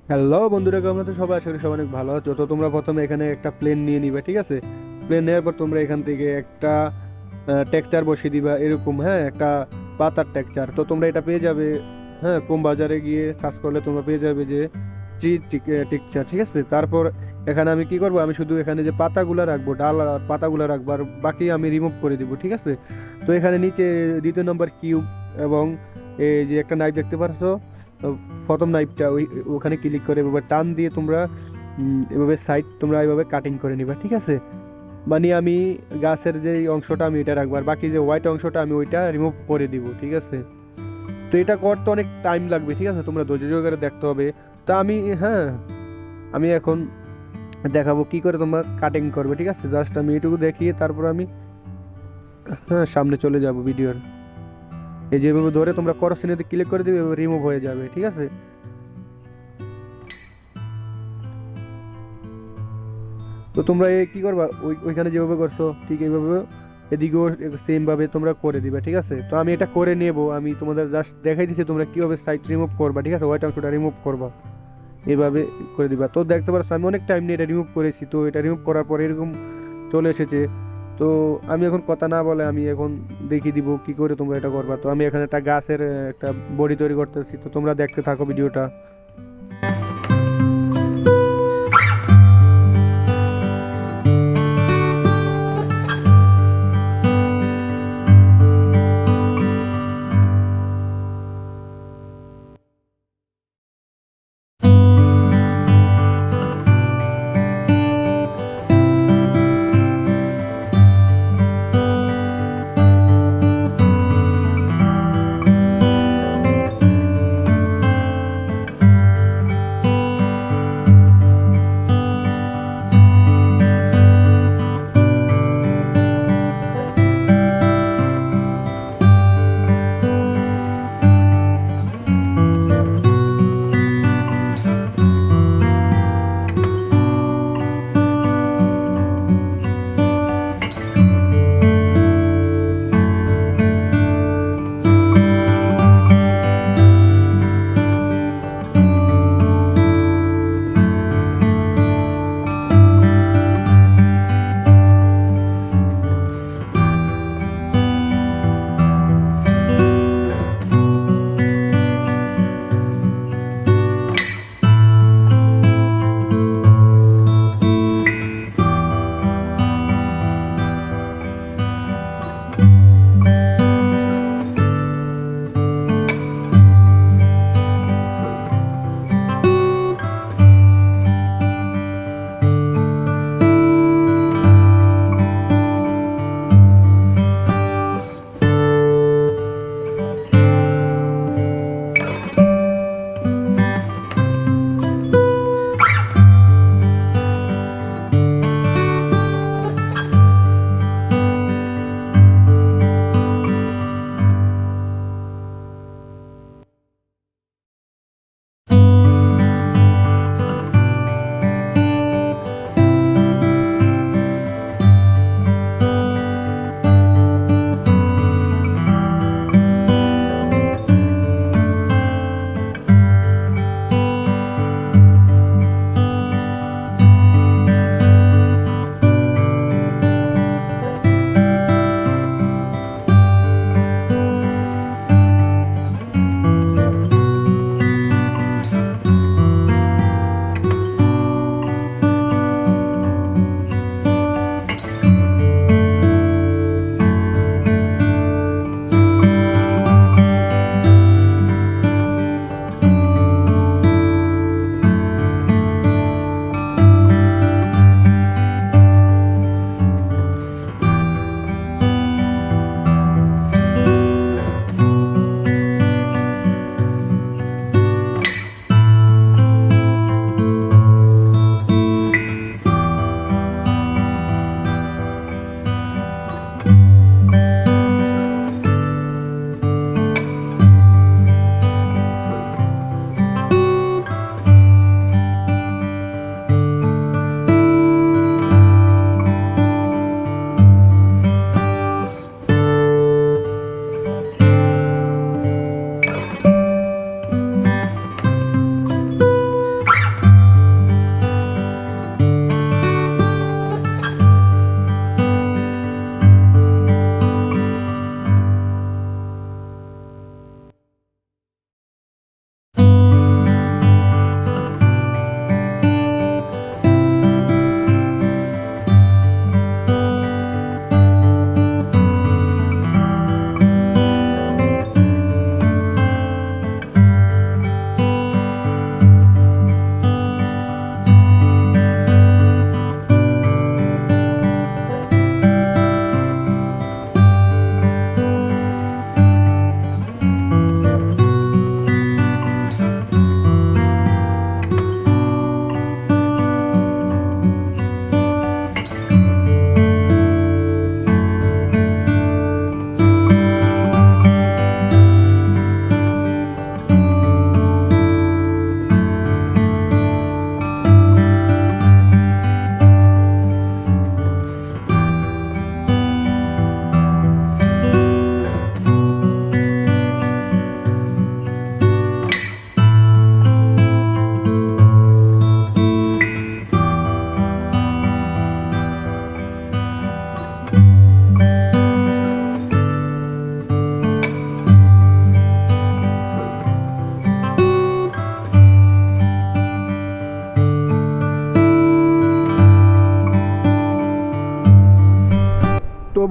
Hello বন্ধুরা, কেমন আছো সবাই? আশা করি সবাই অনেক ভালো আছো। তো তোমরা প্রথমে এখানে একটা প্লেন নিয়ে নিবে, ঠিক আছে? প্লেন নেওয়ার পর তোমরা এখান থেকে একটা টেক্সচার বসিয়ে দিবা এরকম, হ্যাঁ, একটা পাতার টেক্সচার। তো তোমরা এটা পেয়ে যাবে, হ্যাঁ, ক্রোম বাজারে গিয়ে সার্চ করলে তোমরা পেয়ে যাবে যে ট্রি টেক্সচার, ঠিক আছে? তারপর এখানে আমি কি করব, আমি শুধু এখানে যে পাতাগুলো রাখবো, ডাল আর পাতাগুলো রাখবো, আর বাকি আমি রিমুভ করে দিব, ঠিক আছে? তো এখানে নিচে দ্বিতীয় নম্বর কিউব এবং এই যে একটা নাইফ দেখতে পারছো, তো প্রথম নাইফটা ওখানে ক্লিক করে এভাবে টান দিয়ে তোমরা এভাবে সাইড তোমরা এভাবে কাটিং করে নিবা, ঠিক আছে? মানে আমি গাছের যে অংশটা আমি এটা রাখবো, আর বাকি যে হোয়াইট অংশটা আমি ওইটা রিমুভ করে দিব, ঠিক আছে? তো এটা করতে অনেক টাইম লাগবে, ঠিক আছে? তোমরা ধৈর্য সহকারে দেখতে হবে। তো আমি, হ্যাঁ, আমি এখন দেখাবো কি করে তোমরা কাটিং করবে, ঠিক আছে? জাস্ট আমি এটুকু দেখিয়ে তারপর আমি, হ্যাঁ, সামনে চলে যাব ভিডিওর। এই যেভাবে ধরে তোমরা করো সিনেতে ক্লিক করে দিবে, রিমুভ হয়ে যাবে, ঠিক আছে? তো তোমরা কি করবা, ওইখানে যেভাবে করছো ঠিক এইভাবে এদিকেও সেম ভাবে তোমরা করে দিবে, ঠিক আছে? তো আমি এটা করে নেব, আমি তোমাদের জাস্ট দেখাই দিচ্ছি তোমরা কিভাবে সাইট রিমুভ করবা, ঠিক আছে? হোয়াইট অংশটা রিমুভ করবা এইভাবে করে দিবা। তো দেখতে পাচ্ছ আমি অনেক টাইম নিয়ে এটা রিমুভ করেছি। তো এটা রিমুভ করার পরে এরকম চলে এসেছে। তো আমি এখন কথা না বলে আমি এখন দেখিয়ে দিব কি করে তোমরা এটা করবা। তো আমি এখানে একটা গাছের একটা বডি তৈরি করতেছি, তো তোমরা দেখতে থাকো ভিডিওটা।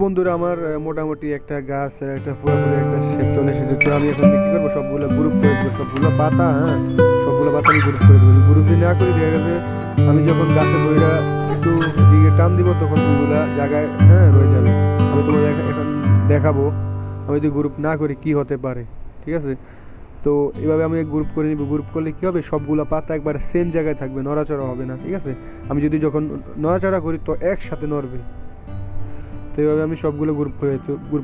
বন্ধুরা আমার মোটামুটি একটা গাছ একটা পুরোপুরি একটা শেপ চলে এসেছে। তো আমি এখন কি করবো, সবগুলো গ্রুপ করে দেবো, সবগুলো পাতা, হ্যাঁ সবগুলো পাতা আমি গ্রুপ করে দেবো। গ্রুপ যদি না করি দেখা গেছে আমি যখন গাছের বইটা একটু দিকে টান দিব তখন ওইগুলা জায়গায় হ্যাঁ রয়ে যাবে। আমি তোমাদের এখন দেখাবো আমি যদি গ্রুপ না করি কি হতে পারে, ঠিক আছে। তো এভাবে আমি গ্রুপ করে নিব। গ্রুপ করলে কী হবে, সবগুলো পাতা একবার সেম জায়গায় থাকবে, নড়াচড়া হবে না, ঠিক আছে। আমি যদি যখন নড়াচড়া করি তো একসাথে নড়বে। তো এইভাবে আমি সবগুলো গ্রুপ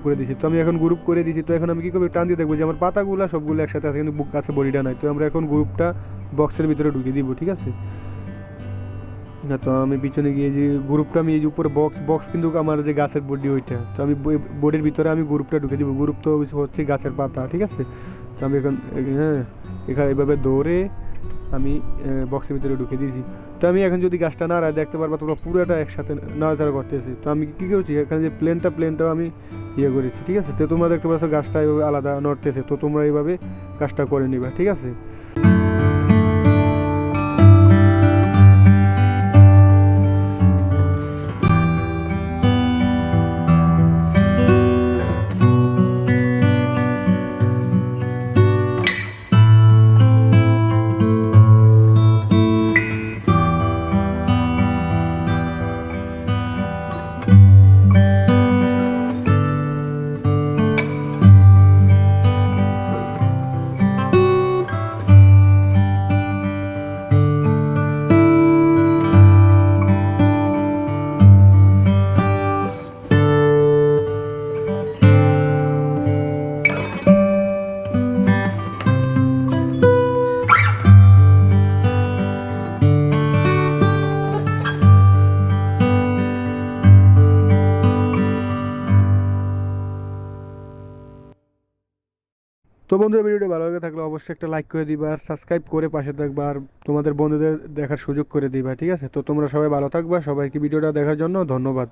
করে দিয়েছি। তো আমি এখন গ্রুপ করে দিয়েছি। তো এখন আমি কী করবো, টান দিয়ে দেখবো যে আমার পাতাগুলো সবগুলো একসাথে আছে কিন্তু গাছে বডিটা নাই। তো আমরা এখন গ্রুপটা বক্সের ভিতরে ঢুকিয়ে দিব, ঠিক আছে। না তো আমি পিছনে গিয়ে যে গ্রুপটা আমি এই যে উপরে বক্স বক্স কিন্তু আমার যে গাছের বডি ওইটা, তো আমি বডির ভিতরে আমি গ্রুপটা ঢুকে দিব। গ্রুপ তো হচ্ছে গাছের পাতা, ঠিক আছে। তো আমি এখন হ্যাঁ এখানে এভাবে দৌড়ে আমি বক্সের ভিতরে ঢুকে দিয়েছি। তো আমি এখন যদি গাছটা নাড়ায় দেখতে পারবা তোমরা পুরোটা একসাথে নাড়াচাড়া করতেছি। তো আমি কী করছি এখানে যে প্লেনটাও আমি ইয়ে করেছি, ঠিক আছে। তো তোমরা দেখতে পাচ্ছ গাছটা এইভাবে আলাদা নড়তেছে। তো তোমরা এইভাবে কাজটা করে নিবা, ঠিক আছে। তো বন্ধুরা ভিডিওটি ভালো লাগে থাকলে অবশ্যই একটা লাইক করে দিবা আর সাবস্ক্রাইব করে পাশে থাকবা আর তোমাদের বন্ধুদের দেখার সুযোগ করে দিবা, ঠিক আছে। তো তোমরা সবাই ভালো থাকবা, সবাইকে ভিডিওটা দেখার জন্য ধন্যবাদ।